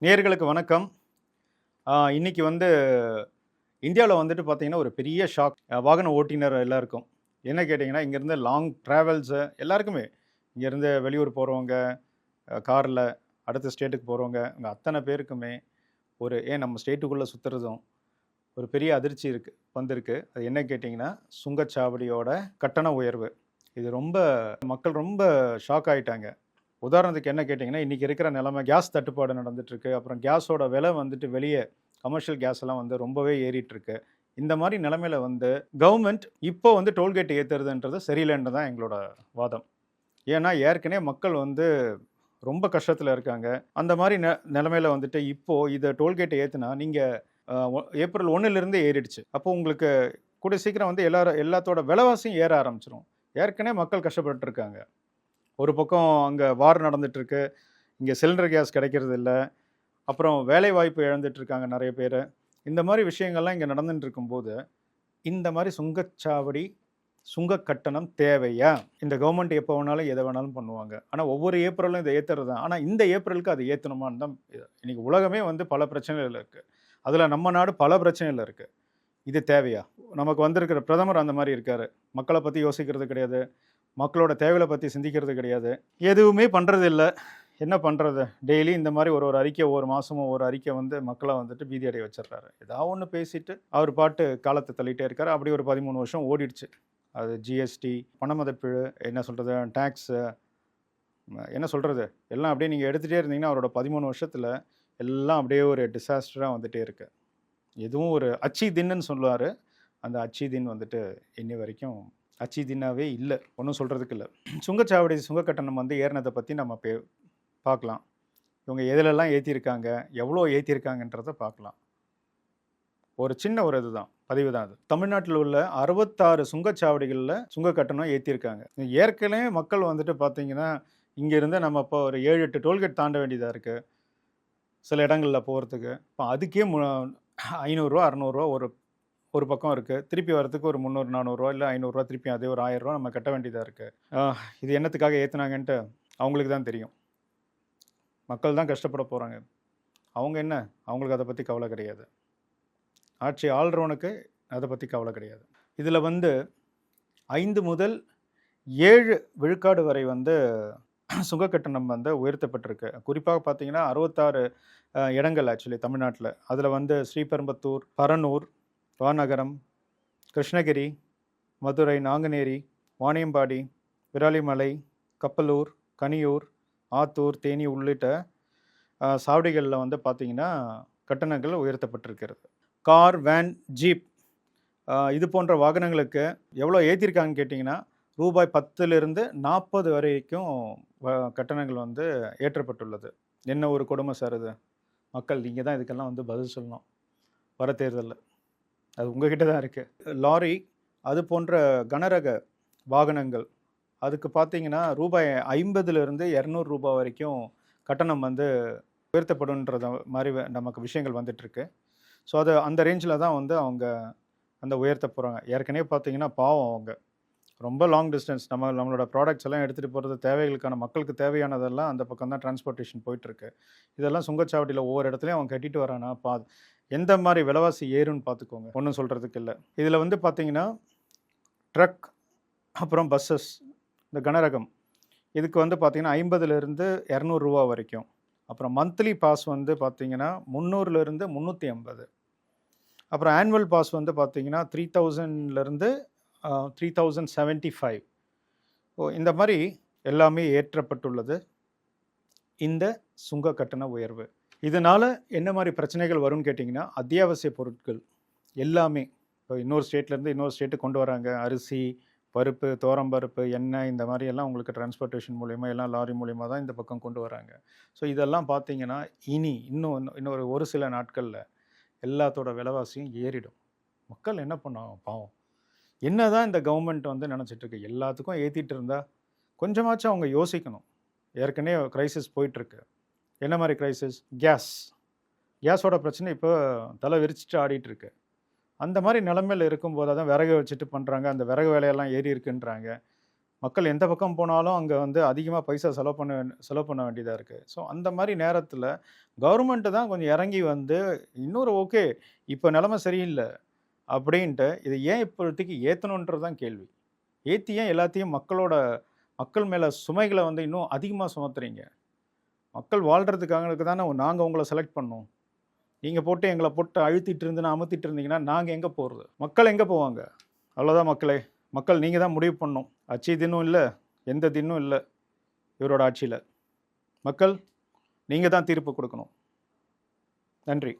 நேயர்களுக்கு வணக்கம். இன்னைக்கு வந்து இந்தியாவுல வந்துட்டு பார்த்தீங்கன்னா, ஒரு பெரிய ஷாக் வாகன ஓட்டினர் எல்லாருக்கும். என்ன கேட்டீங்கன்னா, இங்கேருந்து லாங் ட்ராவல்ஸு எல்லாருக்குமே. இங்கேருந்து வெளியூர் போறவங்க, கார்ல அடுத்த ஸ்டேட்டுக்கு போறவங்க, இங்க அத்தன பேருக்குமே ஏன் நம்ம ஸ்டேட்டுக்குள்ள சுத்துறதும் ஒரு பெரிய அதிர்ச்சி வந்திருக்கு. அது என்ன கேட்டீங்கன்னா, சுங்கச்சாவடியோட கட்டண உயர்வு. இது மக்கள் ரொம்ப ஷாக் ஆயிட்டாங்க. உதாரணத்துக்கு என்ன கேட்டிங்கன்னா, இன்னைக்கு இருக்கிற நிலைமை கேஸ் தட்டுப்பாடு நடந்துட்டுருக்கு. அப்புறம் கேஸோட விலை வந்துட்டு வெளிய கமர்ஷியல் கேஸ் எல்லாம் வந்து ரொம்பவே ஏறிட்டுருக்கு. இந்த மாரி நிலைமையில வந்து கவர்மெண்ட் இப்போ வந்து டோல்கேட் ஏத்துறதுன்றது சரியில்லன்னு தான் எங்களோட வாதம். ஏன்னா, ஏற்கனவே மக்கள் வந்து ரொம்ப கஷ்டத்துல இருக்காங்க. அந்த மாரி நிலைமையில வந்துட்டு இப்போ இத டோல்கேட் ஏத்துனா நீங்க ஏப்ரல் 1லிருந்தே ஏறிடுச்சு. அப்போ உங்களுக்கு கூடிய சீக்கிரம் வந்து எல்லாத்தோட விலைவாசியும் ஏற ஆரம்பிச்சுரும். ஏற்கனவே மக்கள் கஷ்டப்பட்டுட்டு இருக்காங்க. ஒரு பக்கம் அங்க வார் நடந்துட்டு இருக்கு. இங்க சிலிண்டர் கேஸ் கிடைக்கிறது இல்ல. அப்புறம் வேலைவாய்ப்பு இழந்துட்டு இருக்காங்க நெறைய பேரு. இந்த மாரி விஷயங்கள்லாம் இங்க நடந்துட்டு இருக்கும்போது, இந்த மாரி சுங்கச்சாவடி, சுங்க கட்டணம் தேவையா? இந்த கவர்மெண்ட் எப்ப வேணாலும், எத வேணாலும் பண்ணுவாங்க. ஆனா ஒவ்வொரு ஏப்ரலும் இத ஏத்துறது தான். ஆனா இந்த ஏப்ரலுக்கு அது ஏத்தணுமான்னு தான் இன்னைக்கு உலகமே வந்து பல பிரச்சனைகள்ல இருக்கு. அதுல நம்ம நாடு பல பிரச்சனைகள்ல இருக்கு. இது தேவையா? நமக்கு வந்திருக்கிற பிரதமர் அந்த மாரி இருக்காரு. மக்கள பத்தி யோசிக்கிறது கிடையாது. மக்களோட தேவைகள பத்தி சிந்திக்கிறது கிடையாது. எதுவுமே பண்றதில்ல. என்ன பண்றது? டெய்லி இந்த மாரி ஒரு ஒரு அறிக்கை ஒவ்வொரு மாசமும் ஒரு அறிக்கை வந்து மக்கள வந்துட்டு பீதி அடைய வச்சுர்றாரு. ஏதாவது ஒண்ணு பேசிட்டு, அவர் பாட்டு காலத்த தள்ளிட்டே இருக்காரு. அப்படி ஒரு 13 வருஷம் ஓடிடுச்சு. அது ஜிஎஸ்டி, பணமதிப்பிழு, என்ன சொல்றது? டாக்ஸு, என்ன சொல்றது? எல்லாம் அப்படியே நீங்க எடுத்துட்டே இருந்தீங்கன்னா, அவரோட 13 வருஷத்துல எல்லாம் அப்படியே ஒரு டிசாஸ்டரா வந்துட்டே இருக்கு. எதுவும் ஒரு அச்சி தின்னுன்னு சொல்லுவாரு. அந்த அச்சி தின் வந்துட்டு இன்னி வரைக்கும் அச்சி தின்னாவே இல்ல. ஒண்ணும் சொல்றதுக்கு இல்ல. சுங்கச்சாவடி சுங்க கட்டணம் வந்து ஏறுனத பத்தி நம்ம பார்க்கலாம். இவங்க எதுலெல்லாம் ஏத்தியிருக்காங்க, எவ்வளோ ஏத்தியிருக்காங்கன்றத பார்க்கலாம். ஒரு சின்ன ஒரு இதுதான், பதிவு தான் அது. தமிழ்நாட்டில உள்ள 66 சுங்கச்சாவடிகள்ல சுங்க கட்டணம் ஏத்தியிருக்காங்க. ஏற்கனவே மக்கள் வந்துட்டு பார்த்தீங்கன்னா, இங்கேருந்து நம்ம இப்போ ஒரு 7, 8 டோல்கேட் தாண்ட வேண்டியதா இருக்கு. சில இடங்கள்ல போறதுக்கு. இப்போ அதுக்கே ரூ. 500 ரூ. 600 ஒரு ஒரு பக்கம் இருக்கு. திருப்பி வரதுக்கு ஒரு ரூ. 300, 400 இல்ல ரூ. 500 திருப்பி அதே ஒரு ரூ. 1000 நம்ம கட்ட வேண்டியதா இருக்கு. அ இது என்னத்துக்காக ஏத்துனாங்கன்ட்டு அவங்களுக்கு தான் தெரியும். மக்கள் தான் கஷ்டப்பட போறாங்க. அவங்க என்ன? அவங்களுக்கு அத பத்தி கவல கிடையாது. ஆட்சி ஆள்றவனுக்கு அத பத்தி கவல கிடையாது. இதுல வந்து 5 முதல் 7 விழுக்காடு வரை வந்து சுங்க கட்டணம் வந்து உயர்த்தப்பட்டிருக்கு. குறிப்பாக பார்த்தீங்கன்னா, 66 இடங்கள் ஆக்சுவலி தமிழ்நாட்ல. அதுல வந்து ஸ்ரீபெரும்புத்தூர், பரனூர், வானகரம், கிருஷ்ணகிரி, மதுரை, நாங்குநேரி, வாணியம்பாடி, விராலிமலை, கப்பலூர், கனியூர், ஆத்தூர், தேனி உள்ளிட்ட சாவடிகள்ல வந்து பார்த்தீங்கன்னா, கட்டணங்கள் உயர்த்தப்பட்டிருக்கிறது. கார், வேன், ஜீப் இது போன்ற வாகனங்களுக்கு எவ்வளோ ஏத்தியிருக்காங்கன்னு கேட்டிங்கன்னா, ரூபாய் 10லிருந்து 40 வரைக்கும் கட்டணங்கள் வந்து ஏற்றப்பட்டுள்ளது. என்ன ஒரு கொடுமை சார் இது! மக்கள் நீங்க தான் இதுக்கெல்லாம் வந்து பதில் சொல்லணும். வர தேர்தல்ல. அது உங்ககிட்ட தான் இருக்கு. லாரி, அது போன்ற கனரக வாகனங்கள், அதுக்கு பார்த்தீங்கன்னா, ரூபாய் 50லிருந்து ரூ. 200 வரைக்கும் கட்டணம் வந்து உயர்த்தப்படும்ன்றத மாரி நமக்கு விஷயங்கள் வந்துட்டுருக்கு. ஸோ, அது அந்த ரேஞ்சில தான் வந்து அவங்க அந்த உயர்த்த போறாங்க. ஏற்கனவே பார்த்தீங்கன்னா, பாவம் அவங்க. ரொம்ப லாங் டிஸ்டன்ஸ் நம்மளோட ப்ராடக்ட்ஸ் எல்லாம் எடுத்துட்டு போறது தேவைகளுக்கான மக்களுக்கு தேவையானதெல்லாம் அந்த பக்கம் தான் டிரான்ஸ்போர்ட்டேஷன் போயிட்டுருக்கு. இதெல்லாம் சுங்கச்சாவடியில ஒவ்வொரு இடத்துலயும் அவன் கட்டிட்டு வரானா, எந்த மாரி விலைவாசி ஏறும்னு பார்த்துக்கோங்க. ஒண்ணும் சொல்றதுக்கு இல்ல. இதுல வந்து பார்த்தீங்கன்னா, ட்ரக், அப்புறம் பஸ்ஸஸ், இந்த கனரகம், இதுக்கு வந்து பார்த்தீங்கன்னா, 50லிருந்து ரூ. 200 வரைக்கும். அப்புறம் மந்த்லி பாஸ் வந்து பார்த்தீங்கன்னா, 300லிருந்து 350. அப்புறம் ஆனுவல் பாஸ் வந்து பார்த்தீங்கன்னா, 3000லிருந்து 3075. இந்த மாரி எல்லாமே ஏற்றப்பட்டுள்ளது. இந்த சுங்க கட்டண உயர்வு. இதனால என்ன மாரி பிரச்சனைகள் வரும்னு கேட்டிங்கன்னா, அத்தியாவசிய பொருட்கள் எல்லாமே இப்போ இன்னொரு ஸ்டேட்லேருந்து இன்னொரு ஸ்டேட்டுக்கு கொண்டு வராங்க. அரிசி, பருப்பு, துவரம்பருப்பு, எண்ணெய் இந்த மாரி எல்லாம் உங்களுக்கு டிரான்ஸ்போர்ட்டேஷன் மூலியமா எல்லாம் லாரி மூலியமா தான் இந்த பக்கம் கொண்டு வராங்க. ஸோ இதெல்லாம் பார்த்தீங்கன்னா, இன்னொரு ஒரு சில நாட்கள்ல எல்லாத்தோட விலைவாசியும் ஏறிடும். மக்கள் என்ன பண்ணுவாங்க பாவம். என்னதான் இந்த கவர்மெண்ட் வந்து நினச்சிட்டு இருக்கு, எல்லாத்துக்கும் ஏத்திட்டு இருந்தா கொஞ்சமாச்சும் அவங்க யோசிக்கணும். ஏற்கனவே கிரைசிஸ் போயிட்டுருக்கு. என்ன மாரி கிரைசிஸ்? கேஸோட பிரச்சனை இப்போ தலை விரிச்சுட்டு ஆடிட்டு இருக்கு. அந்த மாரி நிலைமையில இருக்கும்போது அதான் விறகு வச்சுட்டு பண்றாங்க. அந்த விறகு விலையெல்லாம் ஏறி இருக்குன்றாங்க. மக்கள் எந்த பக்கம் போனாலும் அங்கே வந்து அதிகமாக பைசா செலவு பண்ண வேண்டியதாக இருக்குது. ஸோ அந்த மாதிரி நேரத்தில் கவர்மெண்ட்டு தான் கொஞ்சம் இறங்கி வந்து இன்னொரு ஓகே இப்போ நிலைமை சரியில்லை அப்படின்ட்டு இதை ஏன் இப்போதைக்கு ஏற்றணுன்றது தான் கேள்வி. ஏற்றி ஏன் எல்லாத்தையும் மக்கள் மேலே சுமைகளை வந்து இன்னும் அதிகமாக சுமத்துறீங்க? மக்கள் வாழ்கிறதுக்காக தானே நாங்கள் உங்களை செலக்ட் பண்ணோம். நீங்கள் போட்டு எங்களை போட்டு அழுத்திட்டு இருந்துன்னு அமுத்திட்டு இருந்தீங்கன்னா நாங்கள் எங்கே போகிறது? மக்கள் எங்கே போவாங்க? அவ்வளோதான் மக்களே. மக்கள் நீங்கள் தான் முடிவு பண்ணணும். அச்சு தின்னும் இல்லை, எந்த தின்னும் இல்லை இவரோட ஆட்சியில். மக்கள் நீங்கள் தான் தீர்ப்பு கொடுக்கணும். நன்றி.